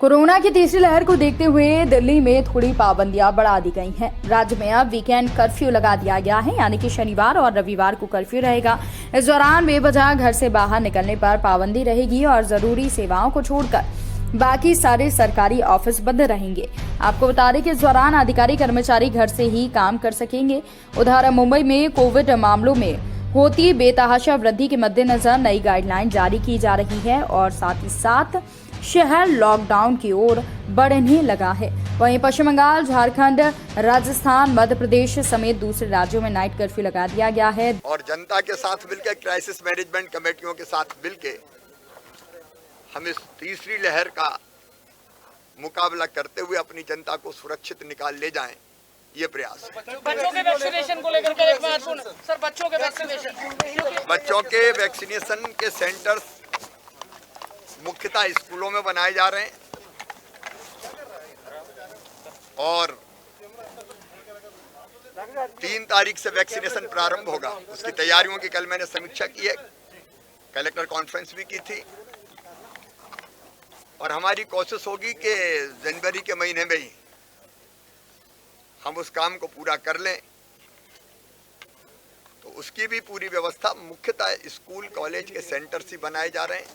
Corona की तीसरी लहर को देखते हुए दिल्ली में थोड़ी पाबंदियां बढ़ा दी गई हैं। राज्य में अब वीकेंड कर्फ्यू लगा दिया गया है, यानी कि शनिवार और रविवार को कर्फ्यू रहेगा। इस दौरान बेवजह घर से बाहर निकलने पर पाबंदी रहेगी और जरूरी सेवाओं को छोड़कर बाकी सारे सरकारी ऑफिस बंद रहेंगे। आपको बता दें कि इस दौरान अधिकारी कर्मचारी घर से ही काम कर सकेंगे। उधर मुंबई में कोविड मामलों में होती बेतहाशा वृद्धि के मद्देनजर नई गाइडलाइन जारी की जा रही है और साथ ही साथ शहर लॉकडाउन की ओर बढ़ने लगा है। वहीं पश्चिम बंगाल, झारखंड, राजस्थान, मध्य प्रदेश समेत दूसरे राज्यों में नाइट कर्फ्यू लगा दिया गया है और जनता के साथ मिलकर क्राइसिस मैनेजमेंट कमेटियों के साथ मिलकर हम इस तीसरी लहर का मुकाबला करते हुए अपनी जनता को सुरक्षित निकाल ले जाएं, ये प्रयास है। बच्चों के वैक्सीनेशन को लेकर के एक महत्वपूर्ण सर, बच्चों के वैक्सीनेशन के सेंटर्स मुख्यतः स्कूलों में बनाए जा रहे हैं और 3 तारीख से वैक्सीनेशन प्रारंभ होगा। उसकी तैयारियों की कल मैंने समीक्षा की है, कलेक्टर कॉन्फ्रेंस भी की थी और हमारी कोशिश होगी कि जनवरी के महीने में ही हम उस काम को पूरा कर लें। तो उसकी भी पूरी व्यवस्था मुख्यतः स्कूल कॉलेज के सेंटर्स ही बनाए जा रहे हैं,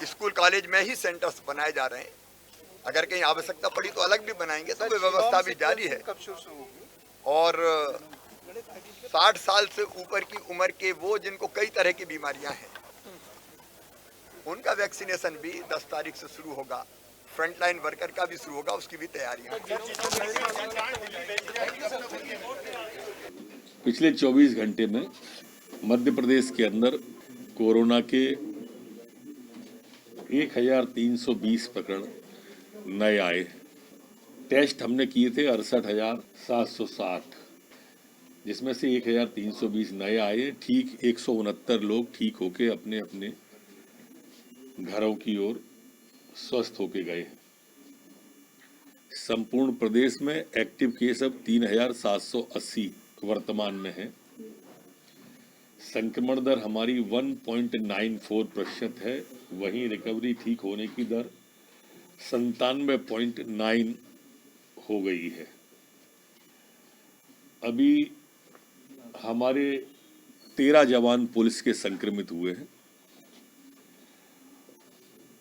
स्कूल कॉलेज में ही सेंटर्स बनाए जा रहे हैं। अगर कहीं आवश्यकता पड़ी तो अलग भी बनाएंगे, तो व्यवस्था भी जारी है। और 60 साल से ऊपर की उम्र के वो जिनको कई तरह की बीमारियां हैं, उनका वैक्सीनेशन भी 10 तारीख से शुरू होगा। फ्रंटलाइन वर्कर का भी शुरू होगा, उसकी भी तैयारियां। पिछले 24 घंटे में मध्य प्रदेश के अंदर कोरोना के 1320 प्रकरण नए आए। टेस्ट हमने किए थे 68,760, जिसमें से 1320 नए आए। ठीक 169 लोग ठीक होके अपने अपने घरों की ओर स्वस्थ होके गए। संपूर्ण प्रदेश में एक्टिव केस अब 3,780 वर्तमान में है। संक्रमण दर हमारी 1.94% है। वहीं रिकवरी ठीक होने की दर 97.9 हो गई है। अभी हमारे 13 जवान पुलिस के संक्रमित हुए हैं।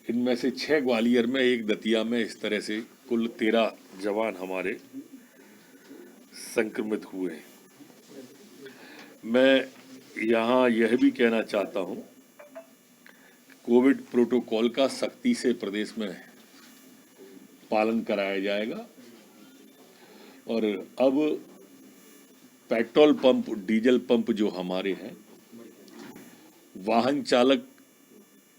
इनमें से 6 ग्वालियर में, 1 दतिया में, इस तरह से कुल 13 जवान हमारे संक्रमित हुए हैं। मैं यहाँ यह भी कहना चाहता हूँ, कोविड प्रोटोकॉल का सख्ती से प्रदेश में पालन कराया जाएगा और अब पेट्रोल पंप, डीजल पंप जो हमारे हैं, वाहन चालक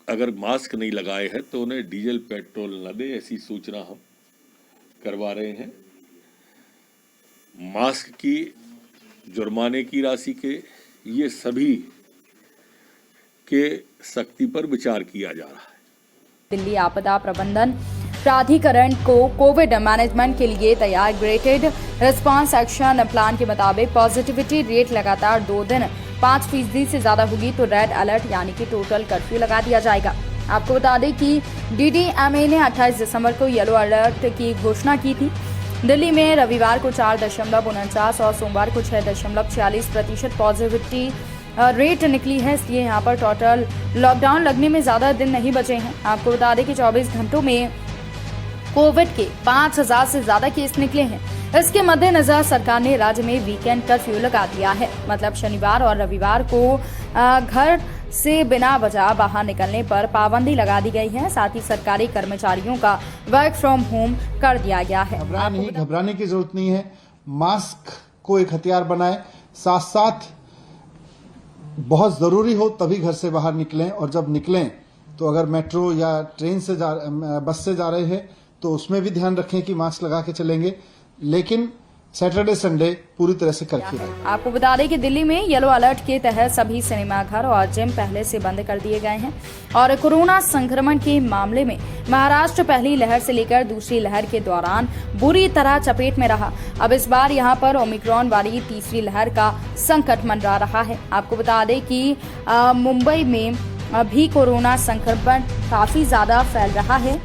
अगर मास्क नहीं लगाए हैं तो उन्हें डीजल पेट्रोल न दे, ऐसी सूचना हम करवा रहे हैं। मास्क की, जुर्माने की राशि के, ये सभी के सख्ती पर विचार किया जा रहा है। दिल्ली आपदा प्रबंधन प्राधिकरण को कोविड मैनेजमेंट के लिए तैयार ग्रेडेड रिस्पांस एक्शन प्लान के मुताबिक पॉजिटिविटी रेट लगातार 2 दिन 5% से ज्यादा होगी तो रेड अलर्ट यानी कि टोटल कर्फ्यू लगा दिया जाएगा। आपको बता दें कि DDMA ने 28 दिसंबर को येलो अलर्ट की घोषणा की थी। दिल्ली में रविवार को 4.49 और सोमवार को 6.46% पॉजिटिविटी रेट निकली है। इसलिए यहाँ पर टोटल लॉकडाउन लगने में ज्यादा दिन नहीं बचे हैं। आपको बता दें कि 24 घंटों में कोविड के 5,000 से ज्यादा केस निकले हैं। इसके मद्देनजर सरकार ने राज्य में वीकेंड कर्फ्यू लगा दिया है। मतलब शनिवार और रविवार को घर से बिना वजह बाहर निकलने पर पाबंदी लगा दी गई है। साथ ही सरकारी कर्मचारियों का वर्क फ्रॉम होम कर दिया गया है। घबराने की जरूरत नहीं है। मास्क को एक हथियार बनाएं, साथ साथ बहुत जरूरी हो तभी घर से बाहर निकलें, और जब निकलें तो अगर मेट्रो या ट्रेन से बस से जा रहे हैं तो उसमें भी ध्यान रखें कि मास्क लगा के चलेंगे। लेकिन सैटरडे संडे पूरी तरह से कर्फ्यू है। आपको बता दें कि दिल्ली में येलो अलर्ट के तहत सभी सिनेमाघर और जिम पहले से बंद कर दिए गए हैं और कोरोना संक्रमण के मामले में महाराष्ट्र पहली लहर से लेकर दूसरी लहर के दौरान बुरी तरह चपेट में रहा। अब इस बार यहां पर ओमिक्रॉन वाली तीसरी लहर का संकट मंडरा रहा है। आपको बता दें कि मुंबई में अभी कोरोना संक्रमण काफी ज्यादा फैल रहा है।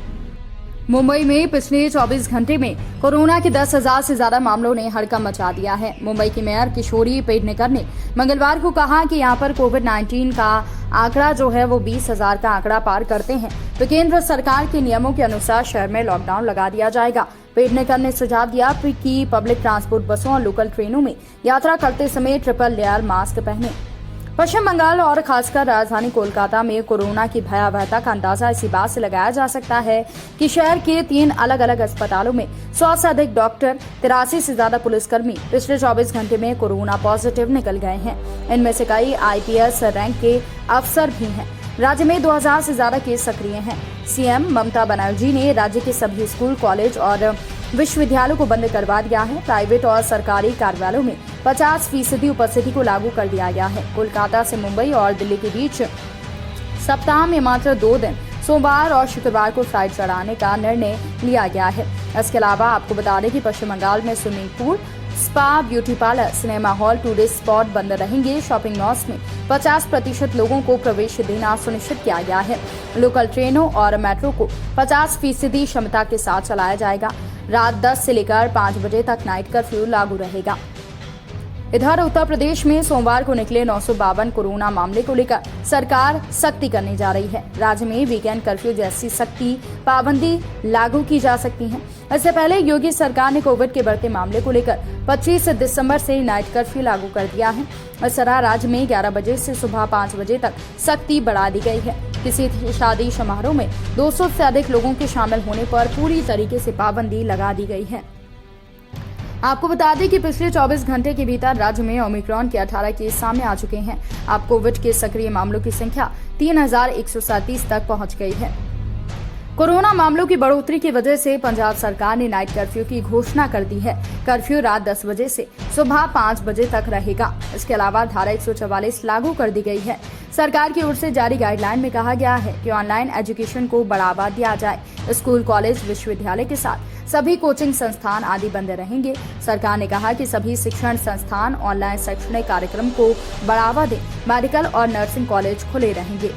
मुंबई में पिछले 24 घंटे में कोरोना के 10,000 से ज्यादा मामलों ने हड़कंप मचा दिया है। मुंबई की मेयर किशोरी पेडनेकर ने मंगलवार को कहा कि यहां पर कोविड-19 का आंकड़ा जो है वो 20,000 का आंकड़ा पार करते हैं तो केंद्र सरकार के नियमों के अनुसार शहर में लॉकडाउन लगा दिया जाएगा। पेडनेकर ने सुझाव दिया कि पब्लिक ट्रांसपोर्ट बसों और लोकल ट्रेनों में यात्रा करते समय ट्रिपल लेयर मास्क पहने। पश्चिम बंगाल और खासकर राजधानी कोलकाता में कोरोना की भयावहता का अंदाजा इसी बात से लगाया जा सकता है कि शहर के 3 अलग अलग अस्पतालों में 100 से अधिक डॉक्टर, 83 से ज्यादा पुलिसकर्मी पिछले 24 घंटे में कोरोना पॉजिटिव निकल गए हैं। इनमें से कई IPS रैंक के अफसर भी हैं। राज्य में 2000 से ज्यादा केस सक्रिय हैं। सीएम ममता बनर्जी ने राज्य के सभी स्कूल, कॉलेज और विश्वविद्यालयों को बंद करवा दिया है। प्राइवेट और सरकारी कार्यालयों में 50% उपस्थिति को लागू कर दिया गया है। कोलकाता से मुंबई और दिल्ली के बीच सप्ताह में मात्र 2 दिन सोमवार और शुक्रवार को फ्लाइट चढ़ाने का निर्णय लिया गया है। इसके अलावा आपको बता दें कि पश्चिम बंगाल में swimming pool, spa, beauty parlour, cinema hall, tourist spot बंद रहेंगे। शॉपिंग मॉल्स में 50% लोगों को प्रवेश देना सुनिश्चित किया गया है। लोकल ट्रेनों और मेट्रो को 50% क्षमता के साथ चलाया जाएगा। रात 10 से लेकर 5 बजे तक नाइट कर्फ्यू लागू रहेगा। इधर उत्तर प्रदेश में सोमवार को निकले 952 कोरोना मामले को लेकर सरकार सख्ती करने जा रही है। राज्य में वीकेंड कर्फ्यू जैसी सख्ती पाबंदी लागू की जा सकती है। इससे पहले योगी सरकार ने कोविड के बढ़ते मामले को लेकर 25 दिसंबर से नाइट कर्फ्यू लागू कर दिया है। इस तरह राज्य में 11 बजे से सुबह 5 बजे तक सख्ती बढ़ा दी गई है। किसी शादी समारोह में 200 से अधिक लोगों के शामिल होने पर पूरी तरीके से पाबंदी लगा दी गई है। आपको बता दें कि पिछले 24 घंटे के भीतर राज्य में ओमिक्रॉन के 18 केस सामने आ चुके हैं। अब कोविड के सक्रिय मामलों की संख्या 3137 तक पहुंच गई है। कोरोना मामलों की बढ़ोतरी की वजह से पंजाब सरकार ने नाइट कर्फ्यू की घोषणा कर दी है। कर्फ्यू रात 10 बजे से सुबह 5 बजे तक रहेगा। इसके अलावा धारा 144 लागू कर दी गई है। सरकार की ओर से जारी गाइडलाइन में कहा गया है कि ऑनलाइन एजुकेशन को बढ़ावा दिया जाए। स्कूल, कॉलेज, विश्वविद्यालय के साथ सभी कोचिंग संस्थान आदि बंद रहेंगे। सरकार ने कहा कि सभी शिक्षण संस्थान ऑनलाइन शैक्षणिक कार्यक्रम को बढ़ावा दें। मेडिकल और नर्सिंग कॉलेज खुले रहेंगे।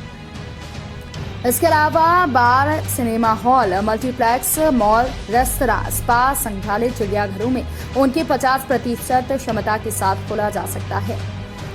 इसके अलावा bar, cinema hall, multiplex, mall, restaurant, spa, संग्रहालय, चिड़ियाघरों में उनकी 50% क्षमता के साथ खोला जा सकता है।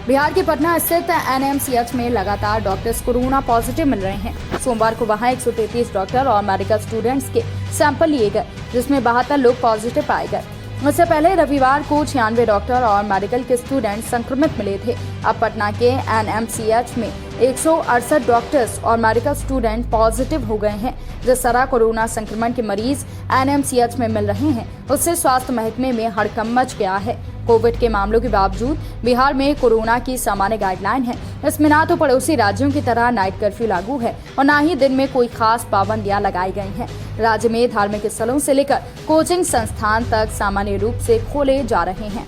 बिहार के पटना स्थित NMCH में लगातार डॉक्टर्स कोरोना पॉजिटिव मिल रहे हैं। सोमवार को वहां 133 डॉक्टर और मेडिकल स्टूडेंट्स के सैंपल लिए गए, जिसमें 72 लोग पॉजिटिव पाए गए। इससे पहले रविवार को 96 डॉक्टर और मेडिकल के स्टूडेंट संक्रमित मिले थे। अब पटना के NMCH में 168 डॉक्टर्स और मेडिकल स्टूडेंट पॉजिटिव हो गए हैं। जिस तरह कोरोना संक्रमण के मरीज NMCH में मिल रहे हैं, उससे स्वास्थ्य महकमे में हड़कंप मच गया है। कोविड के मामलों के बावजूद बिहार में कोरोना की सामान्य गाइडलाइन है। इसमें ना तो पड़ोसी राज्यों की तरह नाइट कर्फ्यू लागू है और न ही दिन में कोई खास पाबंदियां लगाई गई हैं। राज्य में धार्मिक स्थलों से लेकर कोचिंग संस्थान तक सामान्य रूप से खोले जा रहे हैं।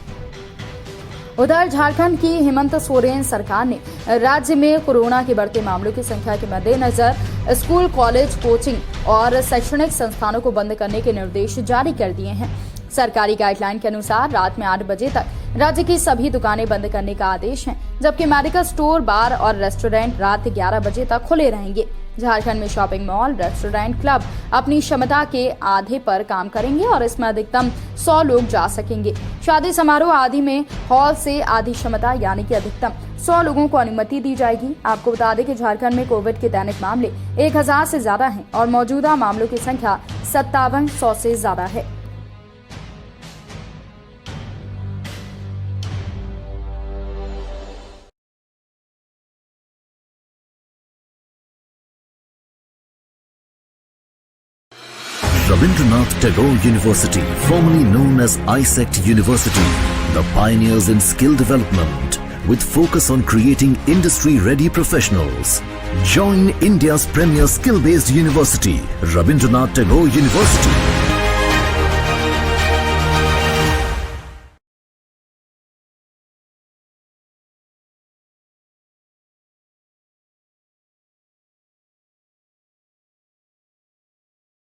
उधर झारखंड की हेमंत सोरेन सरकार ने राज्य में कोरोना के बढ़ते मामलों की संख्या के मद्देनजर स्कूल, कॉलेज, कोचिंग और शैक्षणिक संस्थानों को बंद करने के निर्देश जारी कर दिए हैं। सरकारी गाइडलाइन के अनुसार रात में 8 बजे तक राज्य की सभी दुकानें बंद करने का आदेश है, जबकि मेडिकल स्टोर, बार और रेस्टोरेंट रात 11 बजे तक खुले रहेंगे। झारखंड में शॉपिंग मॉल, रेस्टोरेंट, क्लब अपनी क्षमता के आधे पर काम करेंगे और इसमें अधिकतम 100 लोग जा सकेंगे। शादी समारोह आदि में हॉल से आधी क्षमता यानी कि अधिकतम 100 लोगों को अनुमति दी जाएगी। आपको बता दें कि झारखंड में कोविड के दैनिक मामले 1000 से ज्यादा हैं और मौजूदा मामलों की संख्या 5700 से ज्यादा है। Rabindranath Tagore University, formerly known as ISECT University, the pioneers in skill development with focus on creating industry-ready professionals. Join India's premier skill-based university, Rabindranath Tagore University.